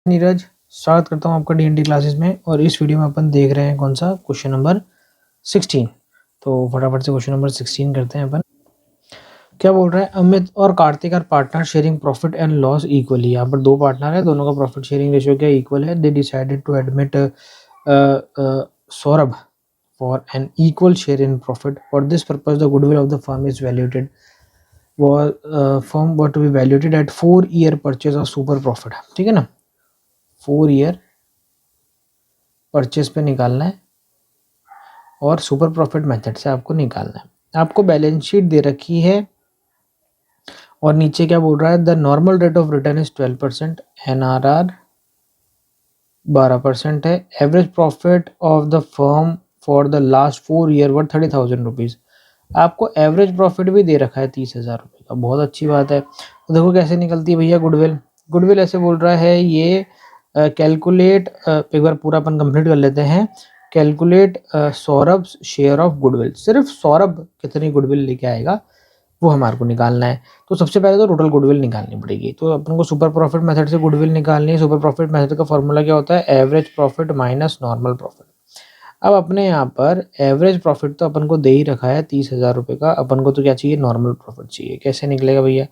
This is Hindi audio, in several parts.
नीरज, स्वागत करता हूँ आपका डीएनडी क्लासेस में। और इस वीडियो में अपन देख रहे हैं कौन सा क्वेश्चन नंबर 16। तो फटाफट से क्वेश्चन नंबर 16 करते हैं अपन। क्या बोल रहा है, अमित और Kartik are partner sharing profit and loss equally. यहाँ पर दो पार्टनर है, दोनों का प्रॉफिट शेयरिंग रेशियो क्या इक्वल है। They decided to admit Saurabh for an equal share in profit. For this purpose the goodwill of the firm is valuated firm were to be valuated at 4 year purchase of super profit. ठीक है ना, 4 ईयर परचेज पे निकालना है और सुपर प्रॉफिट मेथड से आपको निकालना है। आपको बैलेंस शीट दे रखी है और नीचे क्या बोल रहा है, the normal rate of return is 12%, NRR 12% है। Average profit of the firm for the last 4 year were 30,000 rupees. आपको एवरेज प्रॉफिट भी दे रखा है 30,000 रुपये का, बहुत अच्छी बात है। तो देखो कैसे निकलती है भैया गुडविल। गुडविल ऐसे बोल रहा है ये कैलकुलेट, एक बार पूरा अपन कंप्लीट कर लेते हैं। Calculate Saurabh share of goodwill. सिर्फ सौरभ कितनी गुडविल लेके आएगा वो हमारे को निकालना है। तो सबसे पहले तो टोटल गुडविल निकालनी पड़ेगी। तो अपन को सुपर प्रॉफिट मेथड से गुडविल निकालनी है। सुपर प्रॉफिट मेथड का फॉर्मूला क्या होता है, average profit minus normal profit. अब अपने यहाँ पर एवरेज प्रॉफिट तो अपन को दे ही रखा है 30,000 रुपये का। अपन को तो क्या चाहिए, नॉर्मल प्रॉफिट चाहिए। कैसे निकलेगा भैया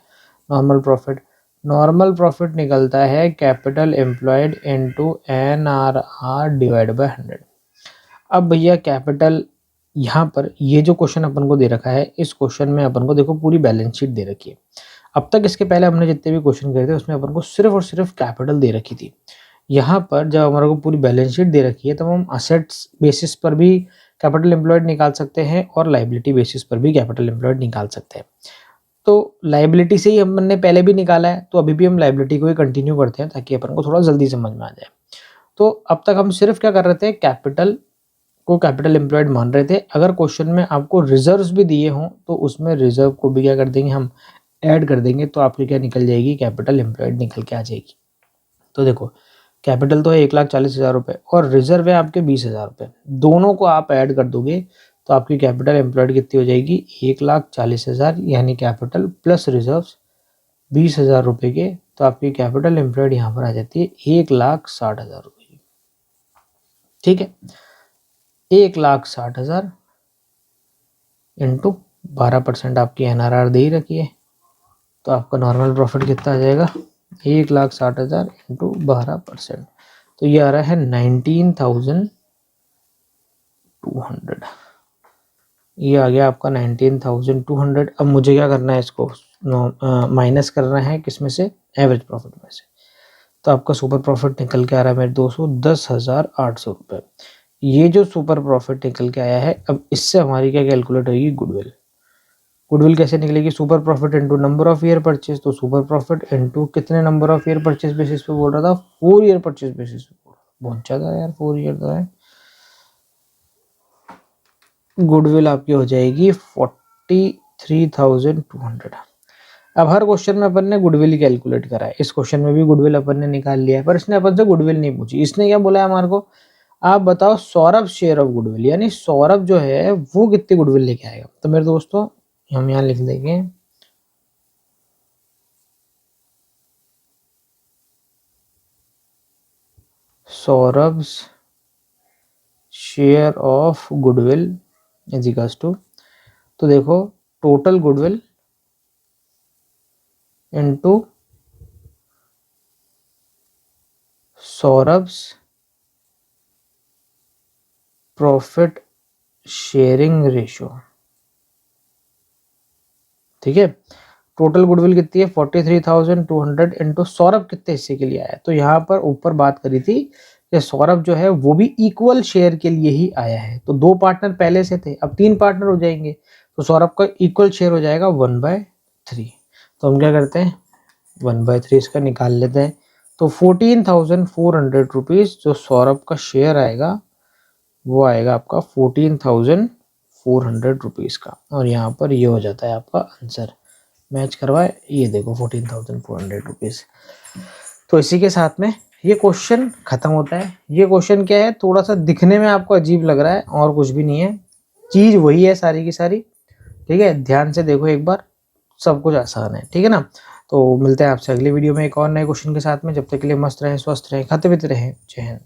नॉर्मल प्रॉफिट? नॉर्मल प्रॉफिट निकलता है capital employed into NRR divide by 100। अब भैया कैपिटल, यहाँ पर ये जो क्वेश्चन अपन को दे रखा है, इस क्वेश्चन में अपन को देखो पूरी बैलेंस शीट दे रखी है। अब तक इसके पहले हमने जितने भी क्वेश्चन करे थे उसमें अपन को सिर्फ और सिर्फ कैपिटल दे रखी थी। यहाँ पर जब हमारे को पूरी बैलेंस शीट दे रखी है तो हम असेट्स बेसिस पर भी कैपिटल एम्प्लॉयड निकाल सकते हैं और लाइबिलिटी बेसिस पर भी कैपिटल एम्प्लॉयड निकाल सकते हैं। तो लाइबिलिटी से ही हमने पहले भी निकाला है, तो अभी भी हम लाइबिलिटी को ही कंटिन्यू करते हैं ताकि अपन को थोड़ा जल्दी समझ में आ जाए। तो अब तक हम सिर्फ क्या कर रहे थे, कैपिटल को कैपिटल एम्प्लॉयड मान रहे थे। अगर क्वेश्चन में आपको रिजर्व्स भी दिए हों तो उसमें रिजर्व को भी क्या कर देंगे, हम ऐड कर देंगे। तो आपकी क्या निकल जाएगी, कैपिटल एम्प्लॉयड निकल के आ जाएगी। तो देखो कैपिटल तो है 1,40,000 रुपये और रिजर्व है आपके 20,000 रुपये। दोनों को आप ऐड कर दोगे तो आपकी कैपिटल एम्प्लॉयड कितनी हो जाएगी, 1,40,000, यानी कैपिटल प्लस रिजर्व 20,000 रुपये के। तो आपकी कैपिटल एम्प्लॉयड यहाँ पर आ जाती है 1,60,000 रुपये। ठीक है, 1,60,000 इंटू 12% आपकी एनआरआर दे ही रखी है। तो आपका नॉर्मल प्रॉफिट कितना आ जाएगा, 1,60,000 इंटू 12%। तो ये आ रहा है 19,200। ये आ गया आपका 19,200। अब मुझे क्या करना है, इसको माइनस करना है किसमें से, एवरेज प्रॉफिट में से। तो आपका सुपर प्रॉफिट निकल के आ रहा है मेरे दोस्तों 10,800 रुपये। ये जो सुपर प्रॉफिट निकल के आया है, अब इससे हमारी क्या कैलकुलेट होगी, गुडविल। गुडविल कैसे निकलेगी, super profit into number of year purchase. तो सुपर प्रॉफिट इनटू कितने number of year purchase basis पे बोल रहा था, 4 ईयर परचेज बेसिस पे बोल रहा था। बहुत ज्यादा यार, 4 ईयर तो है। गुडविल आपकी हो जाएगी 43,200। अब हर क्वेश्चन में अपन ने गुडविल ही कैलकुलेट करा है। इस क्वेश्चन में भी गुडविल अपन ने निकाल लिया है, पर इसने अपन से गुडविल नहीं पूछी। इसने क्या बोला है हमारे को, आप बताओ सौरभ शेयर ऑफ गुडविल, यानी सौरभ जो है वो कितनी गुडविल लेके आएगा। तो मेरे दोस्तों हम यहाँ लिख देंगे Saurabh share of goodwill is equals to, तो देखो total goodwill into Saurabh profit sharing ratio. ठीक है, टोटल गुडविल कितनी है 43,200 इंटू सौरभ कितने हिस्से के लिए आया। तो यहाँ पर ऊपर बात करी थी कि सौरभ जो है वो भी इक्वल शेयर के लिए ही आया है। तो 2 पार्टनर पहले से थे, अब 3 पार्टनर हो जाएंगे, तो सौरभ का इक्वल शेयर हो जाएगा 1/3। तो हम क्या करते हैं, 1/3 इसका निकाल लेते हैं। तो 14,400 रुपीज़ जो सौरभ का शेयर आएगा वो आएगा आपका 14,400 रुपीज़ का। और यहाँ पर ये हो जाता है आपका आंसर। मैच करवाए, ये देखो 14,400 रुपीज़। तो इसी के साथ में ये क्वेश्चन खत्म होता है। ये क्वेश्चन क्या है, थोड़ा सा दिखने में आपको अजीब लग रहा है और कुछ भी नहीं है, चीज़ वही है सारी की सारी। ठीक है, ध्यान से देखो एक बार, सब कुछ आसान है। ठीक है ना। तो मिलते हैं आपसे अगली वीडियो में एक और नए क्वेश्चन के साथ में। जब तक के लिए मस्त रहें, स्वस्थ रहें, खाते पीते रहें। जय हिंद।